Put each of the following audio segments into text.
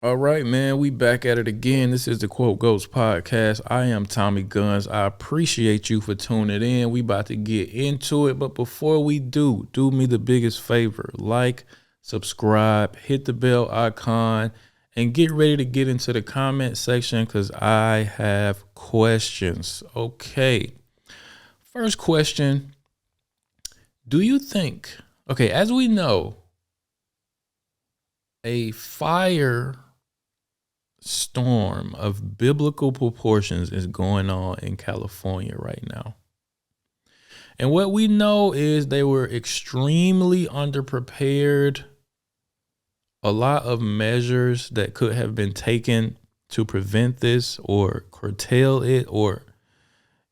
All right, man, we back at it again. This is the Quote Goats podcast. I am Tommy Guns. I appreciate you for tuning in. We about to get into it, but before we do me the biggest favor. Like, subscribe, hit the bell icon, and get ready to get into the comment section because I have questions. Okay, first question. Do you think, as we know, a fire storm of biblical proportions is going on in California right now. And what we know is they were extremely underprepared. A lot of measures that could have been taken to prevent this or curtail it or,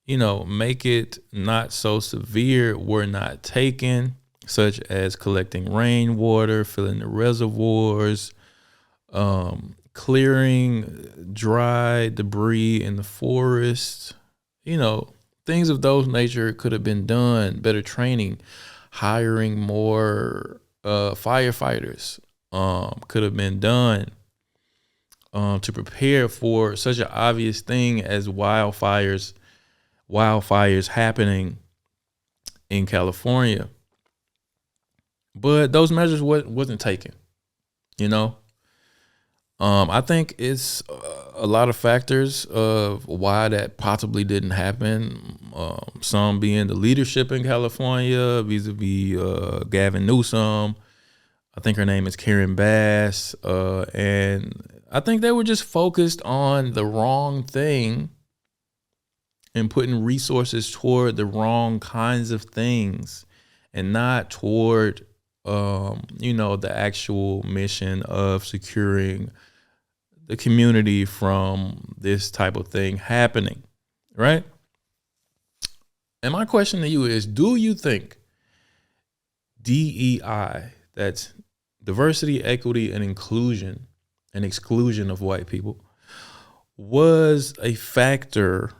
make it not so severe were not taken, such as collecting rainwater, filling the reservoirs, clearing dry debris in the forest, things of those nature could have been done. Better training, hiring more firefighters could have been done to prepare for such an obvious thing as wildfires happening in California. But those measures wasn't taken, I think it's a lot of factors of why that possibly didn't happen. Some being the leadership in California vis-a-vis Gavin Newsom. I think her name is Karen Bass. And I think they were just focused on the wrong thing and putting resources toward the wrong kinds of things and not toward, the actual mission of securing the community from this type of thing happening, right? And my question to you is, do you think DEI, that's diversity, equity, and inclusion, and exclusion of white people, was a factor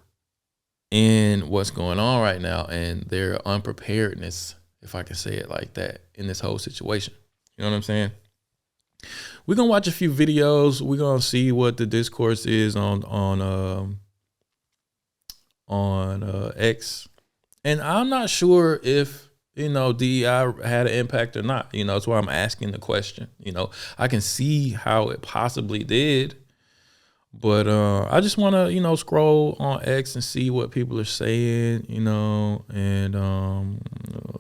in what's going on right now and their unpreparedness, if I can say it like that, in this whole situation? You know what I'm saying? We're gonna watch a few videos. We're gonna see what the discourse is on X, and I'm not sure if DEI had an impact or not. That's why I'm asking the question. I can see how it possibly did, but I just want to scroll on X and see what people are saying. And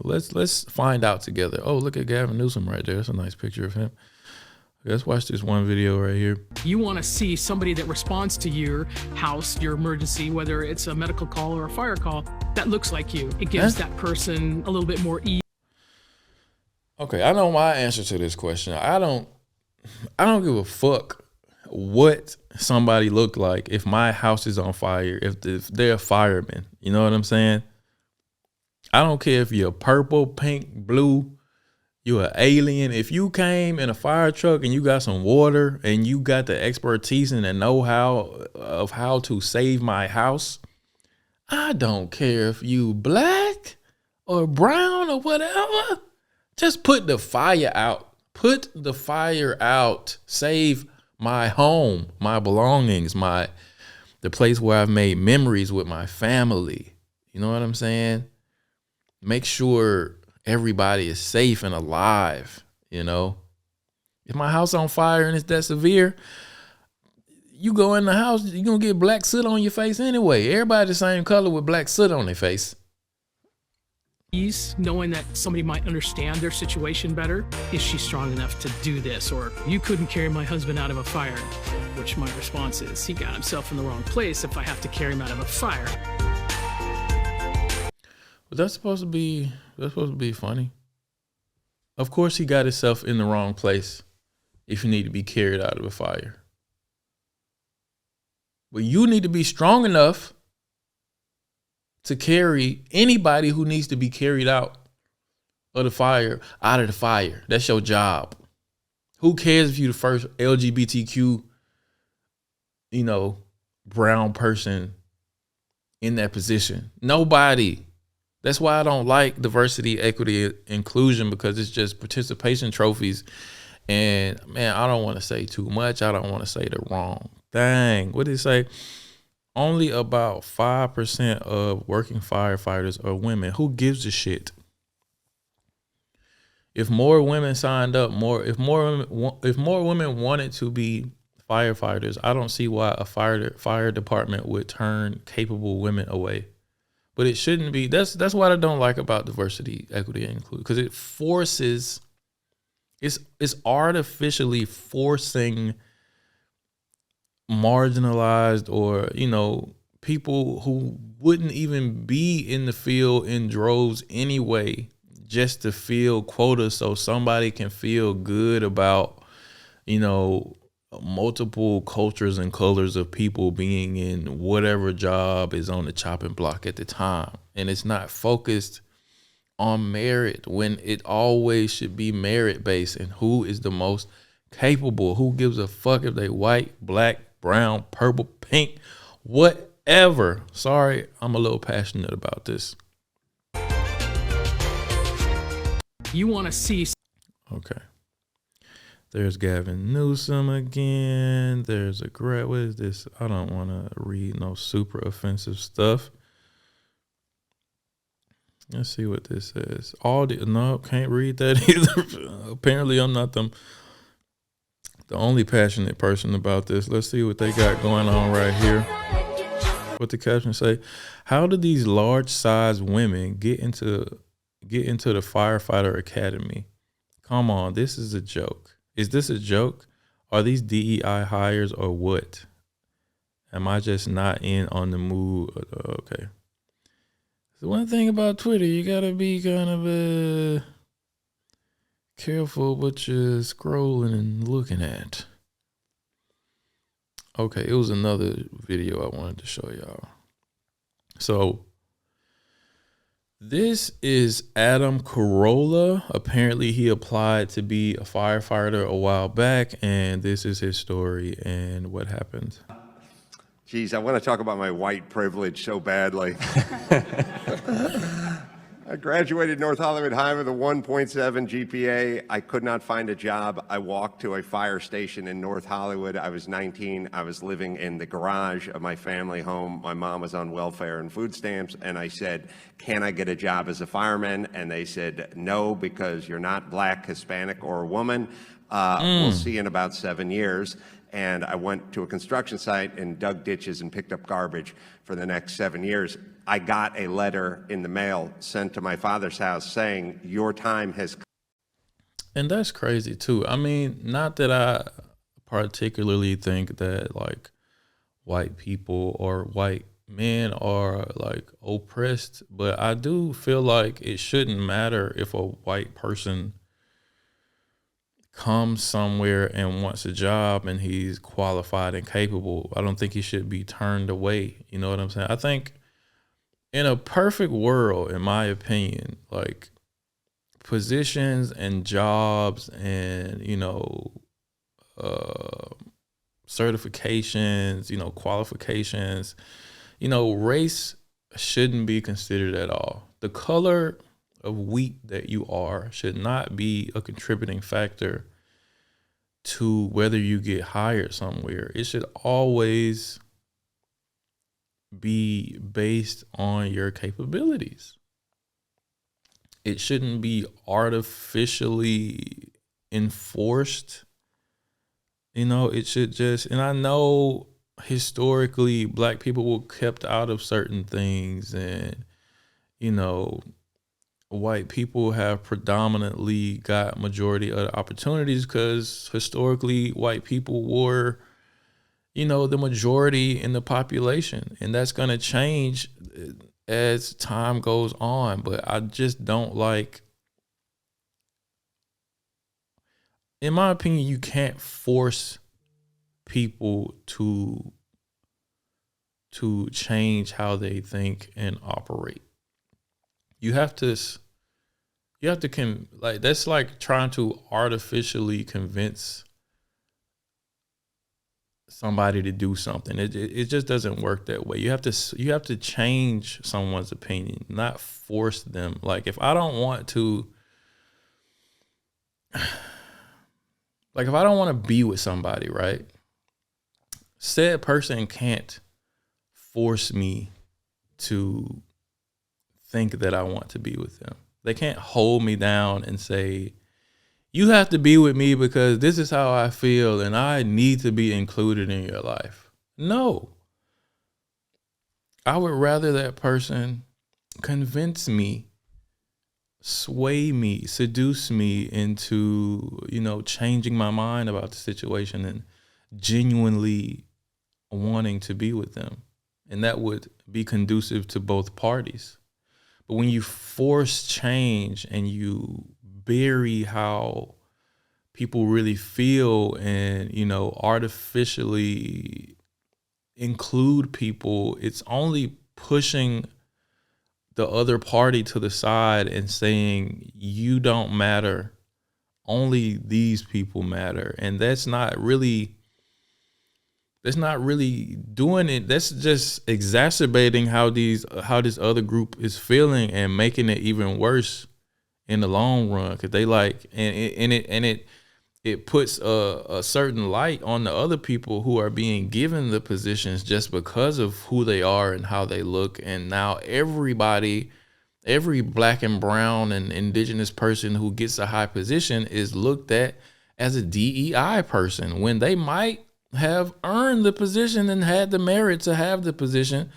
let's find out together. Oh, look at Gavin Newsom right there. That's a nice picture of him. Let's watch this one video right here. You want to see somebody that responds to your house, your emergency, whether it's a medical call or a fire call, that looks like you. It gives that person a little bit more ease. Okay, I know my answer to this question. I don't give a fuck what somebody looked like if my house is on fire, if they're a fireman. You know what I'm saying? I don't care if you're purple, pink, blue, you're an alien. If you came in a fire truck and you got some water and you got the expertise and the know-how of how to save my house, I don't care if you black or brown or whatever. Just put the fire out. Put the fire out. Save my home, my belongings, the place where I've made memories with my family. You know what I'm saying? Make sure everybody is safe and alive. If my house on fire and it's that severe, you go in the house, you're gonna get black soot on your face anyway. Everybody the same color with black soot on their face. Knowing that somebody might understand their situation better. Is she strong enough to do this? Or you couldn't carry my husband out of a fire, which my response is, he got himself in the wrong place if I have to carry him out of a fire. But that's supposed to be funny. Of course he got himself in the wrong place if you need to be carried out of a fire. But you need to be strong enough to carry anybody who needs to be carried out of the fire. That's your job. Who cares if you're the first LGBTQ, brown person in that position? Nobody. That's why I don't like diversity, equity, inclusion, because it's just participation trophies And man, I don't want to say too much. I don't want to say the wrong thing. What did it say? Only about 5% of working firefighters are women. Who gives a shit? If more women signed up, if more women wanted to be firefighters, I don't see why a fire department would turn capable women away. But it shouldn't be. That's what I don't like about diversity, equity, and inclusion, because it forces. It's artificially forcing marginalized or, people who wouldn't even be in the field in droves anyway, just to fill quotas so somebody can feel good about, multiple cultures and colors of people being in whatever job is on the chopping block at the time. And it's not focused on merit when it always should be merit based, and who is the most capable. Who gives a fuck if they white, black, brown, purple, pink, whatever. Sorry, I'm a little passionate about this. You want to see. Okay. There's Gavin Newsom again. There's what is this? I don't want to read no super offensive stuff. Let's see what this says. No, can't read that either. Apparently, I'm not the only passionate person about this. Let's see what they got going on right here. What the caption say? How do these large-sized women get into the firefighter academy? Come on, this is a joke. Is this a joke? Are these DEI hires or what? Am I just not in on the mood? Okay. The one thing about Twitter, you gotta be kind of careful what you're scrolling and looking at. Okay, it was another video I wanted to show y'all. So this is Adam Carolla. Apparently he applied to be a firefighter a while back, and this is his story and what happened. Geez, I want to talk about my white privilege so badly. I graduated North Hollywood High with a 1.7 GPA. I could not find a job. I walked to a fire station in North Hollywood. I was 19. I was living in the garage of my family home. My mom was on welfare and food stamps, and I said, can I get a job as a fireman? And they said, no, because you're not black, Hispanic, or a woman. We'll see you in about 7 years. And I went to a construction site and dug ditches and picked up garbage for the next 7 years. I got a letter in the mail sent to my father's house saying, your time has come. And that's crazy too. I mean, not that I particularly think that like white people or white men are like oppressed, but I do feel like it shouldn't matter if a white person comes somewhere and wants a job and he's qualified and capable. I don't think he should be turned away. You know what I'm saying? I think in a perfect world, in my opinion, like positions and jobs and, certifications, qualifications, race shouldn't be considered at all. The color of wheat that you are should not be a contributing factor to whether you get hired somewhere. It should always be based on your capabilities. It shouldn't be artificially enforced. It should just, and I know historically black people were kept out of certain things, and, white people have predominantly got majority of the opportunities because historically white people were, the majority in the population, and that's going to change as time goes on. But I just don't like, in my opinion, you can't force people to change how they think and operate. You have to that's like trying to artificially convince somebody to do something. It just doesn't work that way. You have to change someone's opinion, not force them. Like if I don't want to, like if I don't want to be with somebody, right? Said person can't force me to think that I want to be with them. They can't hold me down and say, you have to be with me because this is how I feel and I need to be included in your life. No. I would rather that person convince me, sway me, seduce me into, changing my mind about the situation and genuinely wanting to be with them. And that would be conducive to both parties. But when you force change and you bury how people really feel and, artificially include people, it's only pushing the other party to the side and saying, you don't matter. Only these people matter. And that's not really doing it. That's just exacerbating how this other group is feeling and making it even worse in the long run. Cause they it puts a certain light on the other people who are being given the positions just because of who they are and how they look. And now every black and brown and indigenous person who gets a high position is looked at as a DEI person when they might have earned the position and had the merit to have the position.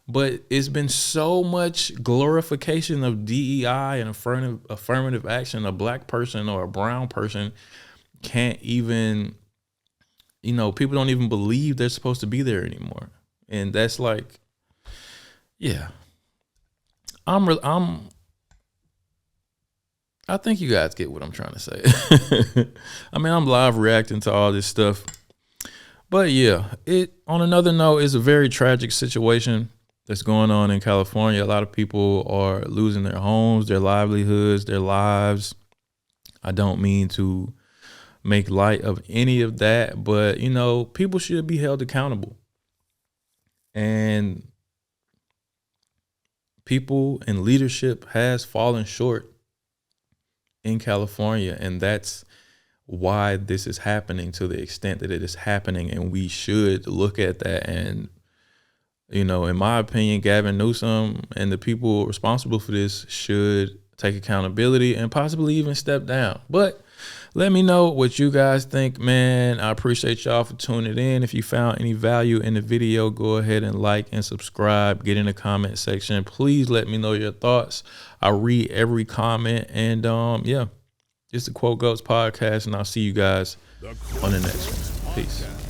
But it's been so much glorification of DEI and affirmative action. A black person or a brown person can't even, people don't even believe they're supposed to be there anymore. And that's like, yeah, I think you guys get what I'm trying to say. I mean, I'm live reacting to all this stuff. But yeah, on another note, it's a very tragic situation that's going on in California. A lot of people are losing their homes, their livelihoods, their lives. I don't mean to make light of any of that, but people should be held accountable. And people in leadership has fallen short in California, and that's why this is happening to the extent that it is happening. And we should look at that. And, in my opinion, Gavin Newsom and the people responsible for this should take accountability and possibly even step down. But let me know what you guys think, man. I appreciate y'all for tuning in. If you found any value in the video, go ahead and like and subscribe. Get in the comment section. Please let me know your thoughts. I read every comment. And yeah, it's the Quote Goats podcast, and I'll see you guys on the next one. Peace.